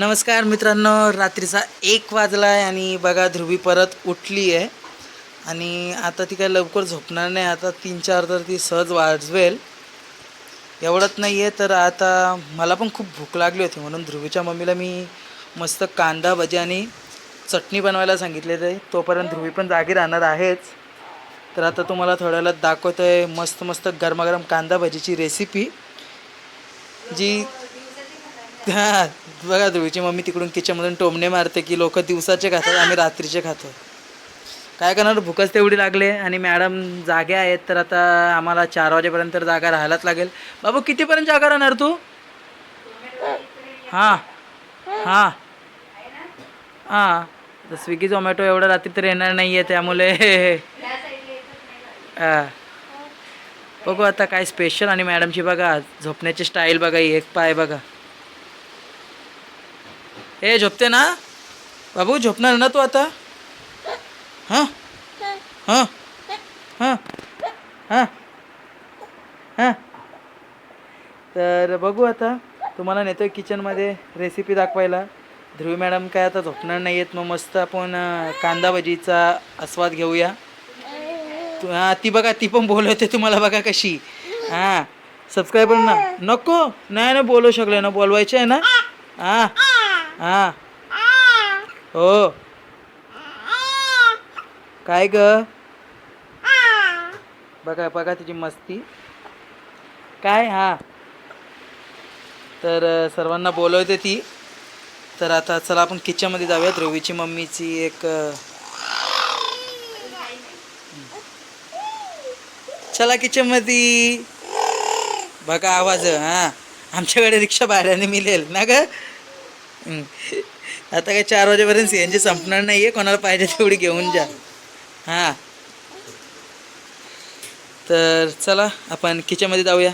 नमस्कार मित्रांनो, रात्रीचा 1 वाजला आहे आणि बघा ध्रुवी परत उठली आहे आणि आता ती काय लवकर झोपणार नाही. आता 3-4 तर ती सहज वाजवेल. एवढंच नाही आहे तर आता मला पण खूप भूक लागली होती म्हणून ध्रुवीच्या मम्मीला मी मस्त कांदा भजी आणि चटणी बनवायला सांगितलेलं आहे. तोपर्यंत ध्रुवी पण जागी राहणार आहेच. तर आता तुम्हाला थोड्या वेळात दाखवतो आहे मस्त मस्त गरमागरम कांदा भजीची रेसिपी जी हां. बघा ध्रुवीची मम्मी तिकडून किचनमधून टोमणे मारते की लोक दिवसाचे खातात, आम्ही रात्रीचे खातो. काय करणार, भूकच तेवढी लागले आणि मॅडम जागे आहेत तर आता आम्हाला 4 वाजेपर्यंत जागा राहायलाच लागेल. बाबू कितीपर्यंत जागा राहणार तू? हां हां हां. तर स्विगी झोमॅटो एवढं रात्री तर येणार नाही आहे त्यामुळे हां. बघू आता काय स्पेशल. आणि मॅडमची बघा झोपण्याची स्टाईल बघा, एक पाय बघा. हे झोपते ना बाबू? झोपणार ना तू आता? हां हां हां हां हां. तर बघू आता तुम्हाला नेतो आहे किचनमध्ये रेसिपी दाखवायला. ध्रुवी मॅडम काय आता झोपणार नाही आहेत, मग मस्त आपण कांदा भजीचा आस्वाद घेऊया. हां ती बघा, ती पण बोलवते तुम्हाला बघा कशी. हां सबस्क्रायबर ना नको नाही ना बोलू शकले ना, बोलवायचे आहे ना. हां हां हो. काय ग? बघा बघा तिची मस्ती काय. हां तर सर्वांना बोलवते ती. तर आता चला आपण किचनमध्ये जाऊया. ध्रुवीची मम्मीची एक चला किचनमध्ये. बघा आवाज. हां आमच्याकडे रिक्षा भाड्याने मिळेल ना ग. आता काय 4 वाजेपर्यंत CNG संपणार नाही आहे, कोणाला पाहिजे तेवढी घेऊन जा. हां तर चला आपण किचनमध्ये जाऊया.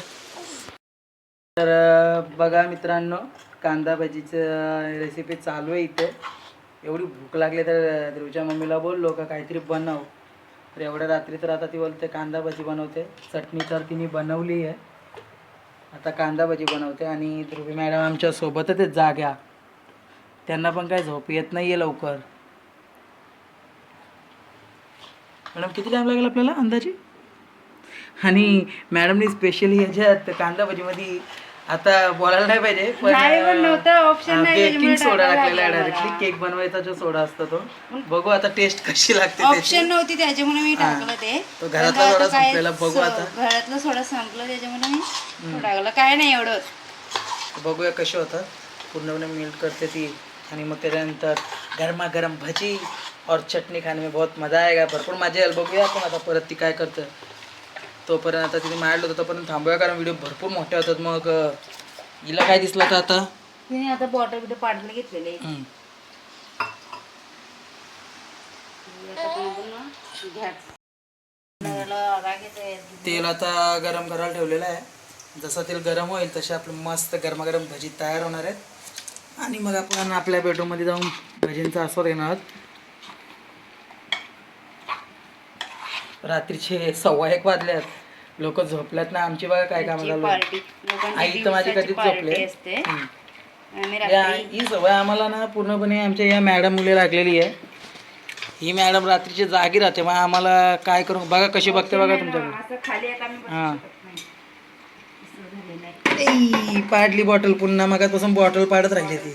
तर बघा मित्रांनो, कांदा भजीचं रेसिपी चालू आहे इथे. एवढी भूक लागली तर ध्रुवच्या मम्मीला बोललो का काहीतरी बनव. तर एवढ्या रात्री तर आता ती बोलते कांदा भजी बनवते. चटणी तर तिने बनवली आहे, आता कांदा भजी बनवते. आणि ध्रुवी मॅडम आमच्या सोबतच आहेत जाग्या, त्यांना पण काय झोप येत नाही आहे लवकर. मॅडम किती टाईम लागेल आपल्याला अंदाजे? आणि मॅडमनी स्पेशली ह्याच्यात कांदा भजीमध्ये आता बोलायला नाही पाहिजे पण बेकिंग सोडा टाकलेला आहे डायरेक्टली. केक बनवायचा जो सोडा असतो तो. बघू आता टेस्ट कशी लागते. ऑप्शन नव्हती त्याच्यामुळे मी टाकलं ते. तो घरातला सोडा संपलेला. बघू आता घरातलं सोडा संपलं त्याच्यामुळे मी टाकलं. काय नाही एवढं. बघूया कशी होतात. पूर्णपणे मेल्ट करते ती आणि मग त्याच्यानंतर गरमागरम भजी और चटणी खाने में बहुत मजा आएगा. भरपूर मजा येईल. बघूया आपण आता परत ती काय करतं. तोपर्यंत आता तिने मांडलं होतं तोपर्यंत थांबूया, कारण व्हिडिओ भरपूर मोठे होतात. मग हिला काय दिसलं तर आता तिने आता बॉटल बिटल पाडून घेतलेले. तेल आता गरम करायला ठेवलेलं आहे. जसं तेल गरम होईल तसे आपलं मस्त गरमागरम भजी तयार होणार आहेत आणि मग आपण आपल्या बेडरूममध्ये जाऊन भजींचा आस्वाद घेणार आहोत. रात्रीचे 1:15 वाजल्यात, लोक झोपल्यात ना. आमची बघा काय काम झालं. आई तर माझी कधीच झोपले. ही सवय आम्हाला ना पूर्णपणे आमच्या या मॅडम मुले लागलेली आहे. ही मॅडम रात्रीची जागी राहते, मग आम्हाला काय करू. बघा कशी बघते बघा तुमच्याकडे. हां पाडली बॉटल पुन्हा. मगापासून बॉटल पाडत राहिली ती.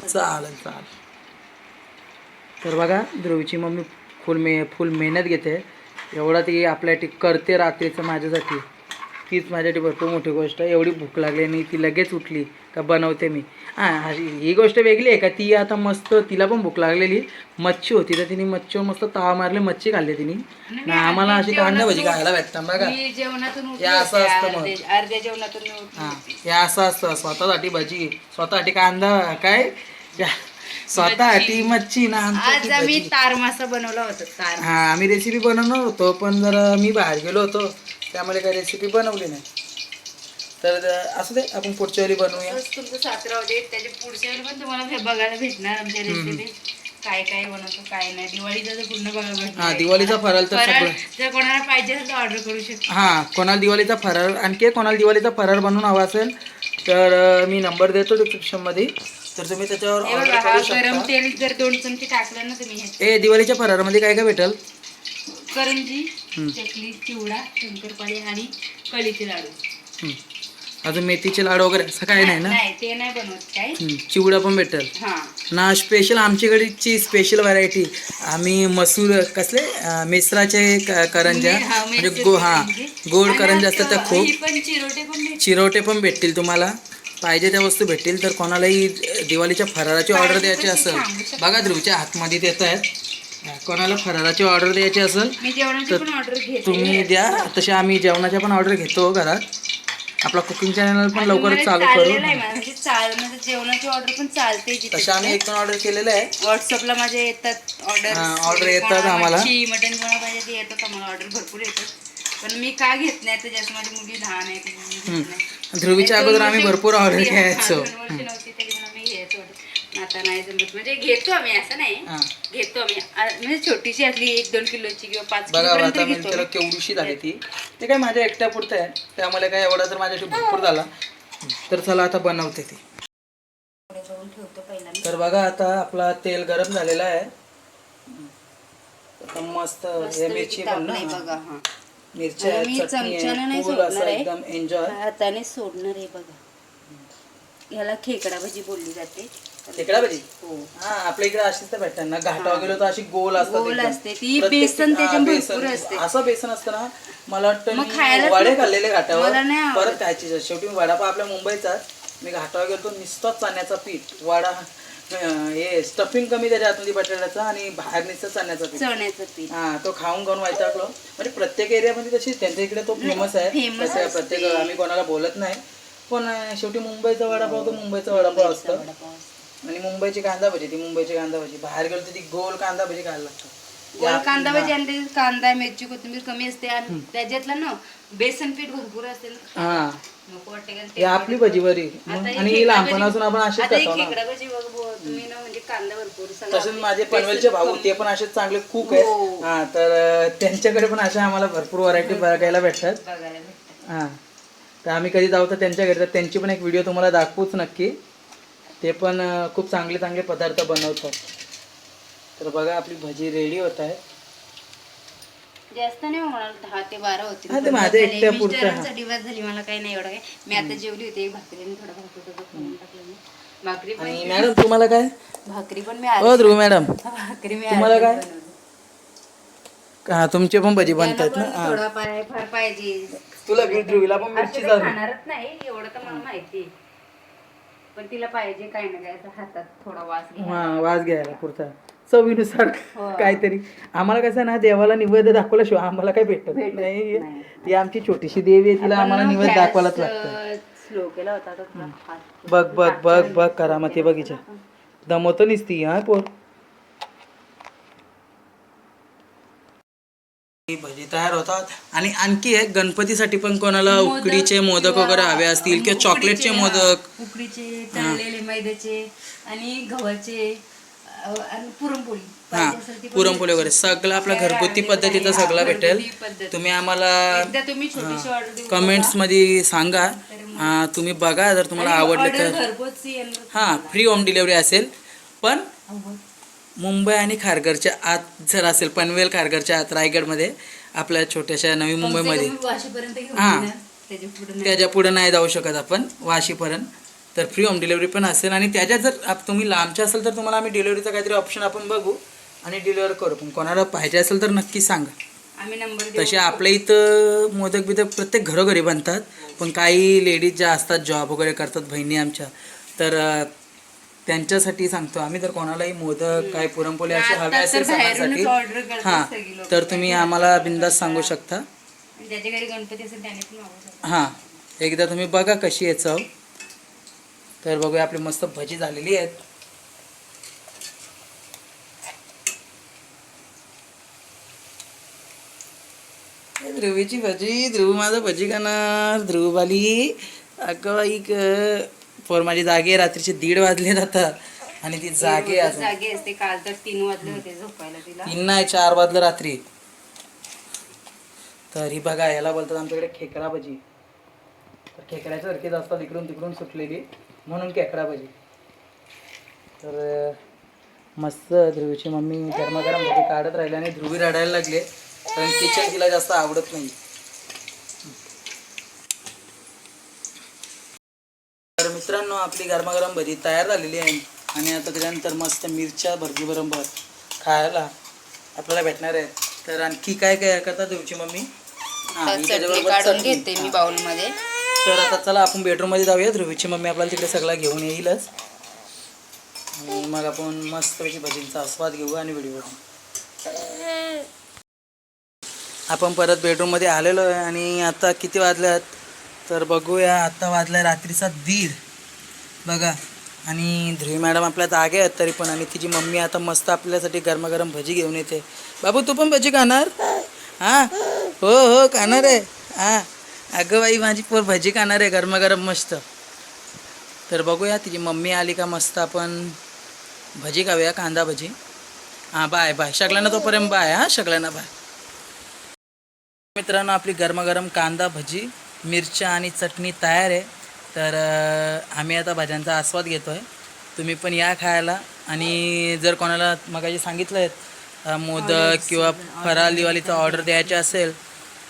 चालेल चालेल. तर बघा ध्रुवीची मम्मी फुल मेहनत घेते. एवढा ती आपल्यासाठी करते रात्रीचं माझ्यासाठी. तीच माझ्यासाठी भरपूर मोठी गोष्ट आहे. एवढी भूक लागली आणि ती लगेच उठली का बनवते मी. हां ही गोष्ट वेगळी आहे का, ती आता मस्त तिला पण भूक लागलेली. मच्छी होती तर तिने मच्छीवर मस्त तावा मारले, मच्छी खाल्ली तिने. ना आम्हाला अशी कांदा भजी खायला भेटतात बघा. हे असं असतं मग. अर्ध्या जेवणातून. हां हे असं असतं. स्वतःसाठी भजी, स्वतःसाठी कांदा, काय स्वतःसाठी मच्छी ना. आज आम्ही तार मासा बनवला होता. हां आम्ही रेसिपी बनवणार होतो पण जरा मी बाहेर गेलो होतो त्यामुळे काही रेसिपी बनवली नाही. तर असू दे, आपण पुढच्या वेळी बनवूया. तुमचं 17 होते त्याच्या पुढच्या वेळी पण तुम्हाला बघायला भेटणार आमच्या रेसिपी. काय काय बनवतो काय नाही. दिवाळीचा तर पूर्ण बघा भेटणार हा आहे. दिवाळीचा फराळ तर फराळ सगळं. जर कोणाला पाहिजे असेल तर ऑर्डर करू शकतो. हा कोणाला दिवाळीचा फराळ आणखी कोणाला दिवाळीचा फराळ बनवून हवा असेल तर मी नंबर देतो डिस्क्रिप्शनमध्ये, तर तुम्ही त्याच्यावर हे ऑर्डर बघा हा करू गरम शकता. तेल जर 2 चमचे टाकलं ना तुम्ही हे ए दिवाळीच्या फराळामध्ये काय काय भेटेल? करंजी, चकली, चिवडा, शंकरपाळी आणि कळीचे लाडू. हम्म. अजून मेथीचे लाडू वगैरे असं काय नाही ना? नाही ते नाही बनवत काय. चिवडा पण भेटेल हा ना. स्पेशल आमच्याकडची स्पेशल व्हरायटी आम्ही मसूर कसले मिसराचे करंज्या म्हणजे गोड करंज्या असतात त्या खूप. पण चिरोटे पण भेटतात. चिरोटे पण भेटतील तुम्हाला. पाहिजे त्या वस्तू भेटतील. तर कोणालाही दिवाळीच्या फराळाची ऑर्डर द्यायची असेल, बघा ध्रुवच्या हातमध्ये देत आहेत. कोणाला फराळाची ऑर्डर द्यायची असेल मी जेवणाची तर पण ऑर्डर घेते. तुम्ही द्या. तसे आम्ही जेवणाच्या पण ऑर्डर घेतो घरात. आपला कुकिंग चॅनल पण लवकर चालू करू. म्हणजे जेवणाची ऑर्डर पण चालते. तसे आम्ही एक दोन ऑर्डर केलेले आहे. व्हॉट्सअपला माझे येतात ऑर्डर येतात आम्हाला. मटन कोणा पाहिजे ते येतात आम्हाला ऑर्डर भरपूर येतात. पण मी का घेत नाही तर जास्त माझी मुलगी लहान आहे त्याच्यामुळे मी घेत नाही. ध्रुवीच्या अगोदर आम्ही भरपूर ऑर्डर घ्यायचो. 2 वर्ष नव्हती तरी पण आम्ही घ्यायचो order. आता नाही जमत म्हणजे घेतो आम्ही असं नाही. घेतो आम्ही म्हणजे छोटीशी असली 1-2 किलोची किंवा 5 बघा किलोपर्यंत आता घेतो. त्याला केवढीशी झाली ती. ते काय माझ्या एकट्या पुरतं आहे, त्यामुळे काय एवढा तर माझ्याशी भरपूर झाला. तर चला आता बनवते ती. ठेवतो पहिला मी. तर बघा आता आपला तेल गरम झालेला आहे. आता मस्त हे मिरची पण ना, बघा हा मिरच्या मी चटणी चमच्यानं आहे, नाही फुल सोडणार असं आहे. एकदम एन्जॉय. हाताने सोडणार आहे बघा. याला खेकडा भाजी बोलली जाते. खेकडा भाजी. हो हा आपल्या इकडे अशीच तर भेटतात ना. घाटावर गेलो तर अशी गोल असतात गोल एकदम. असते ती. प्रत्येक- बेसन त्याच्यात हा, भरपूर बेसन. असते. असं बेसन असतं ना. मला वाटतं मग मी खायलाच वडे नको. खाल्लेले घाटावर, मला नाही आवडत. परत खायची. शेवटी मी वडापाव आपल्या मुंबईचा. मी घाटावर गेलो नुसतं चण्याचा पीठ वडा, हे स्टफिंग कमी त्याच्या आतमध्ये बटाट्याचा आणि बाहेर नुसतं चण्याचा पीठ. चण्याचं पीठ. हा तो खाऊन वैतागलो. म्हणजे प्रत्येक एरियामध्ये तशी त्यांच्या इकडे तो फेमस आहे. famous तसं प्रत्येक आम्ही कोणाला बोलत नाही, पण शेवटी मुंबईचा वडापाव तो मुंबईचा वडापाव असतो. आणि मुंबईची कांदा भजी ती मुंबईची कांदा भजी. बाहेर गेलो तर ती गोल कांदा भजी खायला लागतो. गोल कांदा भाजी आणि त्याच्यात कांदा मिरची कोथिंबीर कमी असते आणि त्याच्यातलं ना बेसन पीठ भरपूर असते ना. हा नको वाटते का ही ते. आपली भजी बरी. आता ही आणि ही खेकडा लहानपणापासून आपण अशीच आता ही खातो ना. खेकडा भाजी तुम्ही ना म्हणजे कांदा भरपूर सगळं तसेच माझे पनवेलचे भाऊ ते पण असे चांगले कुक आहेत. हो. हा तर त्यांच्याकडे पण अशा आम्हाला भरपूर व्हरायटी बघायला भेटतात. बघायला भेटतात. हा तर आम्ही कधी जाऊ तर त्यांच्या घरी तर त्यांची पण एक व्हिडिओ तुम्हाला दाखवूच नक्की. ते पण खूप चांगले चांगले पदार्थ बनवतात. तर बघा आपली भजी रेडी होत आहे. जास्त नाही होणार 10 ते 12 होते. हा, ते माझ्या एकट्या पुरतं, हा. मिस्टरांचा दिवस झाली मला काही नाही एवढं काय. मी आता जेवली होती भाकरीने थोडा भाकरी टाकलं मी. भाकरी पण आणि मॅडम तुम्हाला काय? भाकरी पण मी हो ध्रुव मॅडम भाकरी मी तुम्हाला काय? बनवली. हा तुमचे पण भजी बनतात त्याला ना. पण हा थोडा फार पाहिजे. तुला ध्रुवीला पण मिरची असं चालू. खाणारच नाही एवढं तर मला माहिती. पण तिला पाहिजे काय ना काय असं हातात थोडा वास घ्या. हा वास घ्यायला पुरता चवीनुसार हो. काहीतरी. आम्हाला कसं ना देवाला निवेद्य दाखवल्याशिवाय आम्हाला काही भेटत नाही. ती आमची छोटीशी देवी आहे, तिला आम्हाला निवेद्य दाखवायलाच लागतं. स्लो केला होता तर थोडा fast. बघ बघ बघ बघ करा मग ते बगीचा दमवतो निसती. हा पोर भजी तयार होतात. आणि आणखी एक गणपतीसाठी पण कोणाला उकडीचे मोदक वगैरे हवे असतील किंवा चॉकलेटचे मोदक, उकडीचे तळलेले मैद्याचे आणि गव्हाचे आणि पुरणपोळी हा पाहिजे असेल ती पण पुरणपोळी वगैरे सगळं आपल्या घरगुती पद्धतीचं सगळं भेटेल. घरगुती पद्धत. तुम्ही आम्हाला एकदा तुम्ही छोटीशी ऑर्डर देऊ कमेंट्स मध्ये सांगा. तुम्ही बघा जर तुम्हाला आवडलं तर. घरपोच येईल. हां फ्री होम डिलेवरी असेल. पण मुंबई आणि खारघरच्या आत जर असेल, पनवेल खारघरच्या आत रायगडमध्ये आपल्या छोट्याशा नवी मुंबईमध्ये वाशीपर्यंत घेऊन हा. येणार. त्याच्या पुढे नाही. त्याच्या पुढे नाही जाऊ शकत आपण वाशीपर्यंत. तर फ्री होम डिलेवरी पण असेल. आणि त्याच्यात जर तुम्ही लांबच्या असेल तर तुम्हाला आम्ही डिलेवरीचा काहीतरी ऑप्शन आपण बघू आणि डिलिव्हर करू. पण कोणाला पाहिजे असेल तर नक्की सांगा. आम्ही नंबर देऊ. तसे आपल्या इथं मोदक बिदक प्रत्येक घरोघरी बनतात. पण काही लेडीज ज्या असतात जॉब वगैरे करतात बहिणी आमच्या, तर त्यांच्यासाठी सांगतो आम्ही. तर कोणालाही मोदक काय पुरणपोळी असे हवे असेल सणासाठी ऑर्डर करतात हां सगळी लोक. तर तुम्ही आम्हाला बिंदास सांगू शकता. आणि ज्याच्या घरी गणपती असेल त्याने पण मागू शकतो. हां एकदा तुम्ही बघा कशी आहे चव. तर बघूया आपली मस्त भजी झालेली आहेत. ध्रुवीची भजी. ध्रुव माझा भजी खाणार. ध्रुववाली अगं ऐक पोर माझी जागी आहे. रात्रीचे 1:30 वाजले आता. आणि ती जागे आहे अजून. जागे असते. काल तर 3 वाजले होते झोपायला तिला. 3 नाही 4 वाजलं रात्री. तर ही बघा याला बोलतात आमच्याकडे खेकडा भजी. तर खेकड्याच्या सारखीच असतात इकडून तिकडून सुटलेली म्हणून खेकडा भजी. तर मस्त ध्रुवीची मम्मी गरमागरम भजी काढत राहिली आणि ध्रुवी रडायला लागले कारण किचन तिला जास्त आवडत नाही. तर मित्रांनो आपली गरमागरम भजी तयार झालेली आहे आणि आता त्याच्यानंतर मस्त मिरच्या भरजी बरोबर खायला आपल्याला भेटणार आहे. तर आणखी काय काय करतात ध्रुवीची मम्मी? चटणी काढून घेते मी बाउल मध्ये. तर आता चला आपण बेडरूममध्ये जाऊया. ध्रुवीची मम्मी आपल्याला तिकडे सगळं घेऊन येईलच आणि मग आपण मस्तपैकी भजींचा आस्वाद घेऊ आणि व्हिडिओ बनवू. आपण परत बेडरूममध्ये आलेलो आहे आणि आता किती वाजल्यात तर बघूया. आता वाजला रात्रीचा 1:30 बघा. आणि ध्रुवी मॅडम आपल्या जागे आहेत तरी पण. आणि तिची मम्मी आता मस्त आपल्यासाठी गरमागरम भजी घेऊन येते. बाबू तू पण भजी खाणार? हां हो हो खाणार आहे. हां अगं बाई माझी पोर भजी खाणार आहे गरमागरम मस्त. तर बघूया तिची मम्मी आली का मस्त आपण भजी खाऊया कांदा भजी. हां बाय बाय सगळ्यांना तोपर्यंत बाय. हां सगळ्यांना बाय. मित्रांनो आपली गरमागरम कांदा भजी मिरच्या आणि चटणी तयार आहे. तर आम्ही आता भाज्यांचा आस्वाद घेतो आहे. तुम्ही पण या खायला. आणि जर कोणाला मगाशी सांगितलं आहे मोदक किंवा फराळ दिवाळीचा ऑर्डर द्यायची असेल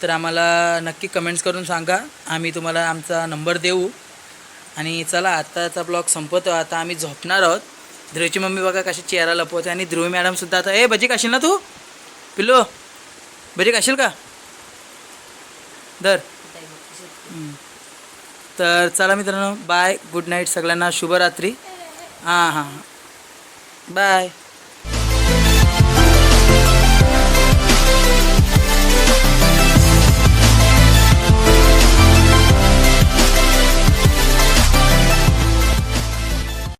तर आम्हाला नक्की कमेंट्स करून सांगा. आम्ही तुम्हाला आमचा नंबर देऊ. आणि चला आत्ताचा ब्लॉग संपवतो. आता आम्ही झोपणार आहोत. ध्रुवीची मम्मी बघा कशी चेहरा लपवते आणि ध्रुवी मॅडमसुद्धा आता ए भजी खाशील ना तू पिल्लू? भजी खाशील का? दर. तर चला मित्रांनो बाय गुड नाईट सगळ्यांना शुभरात्री. हां हां बाय.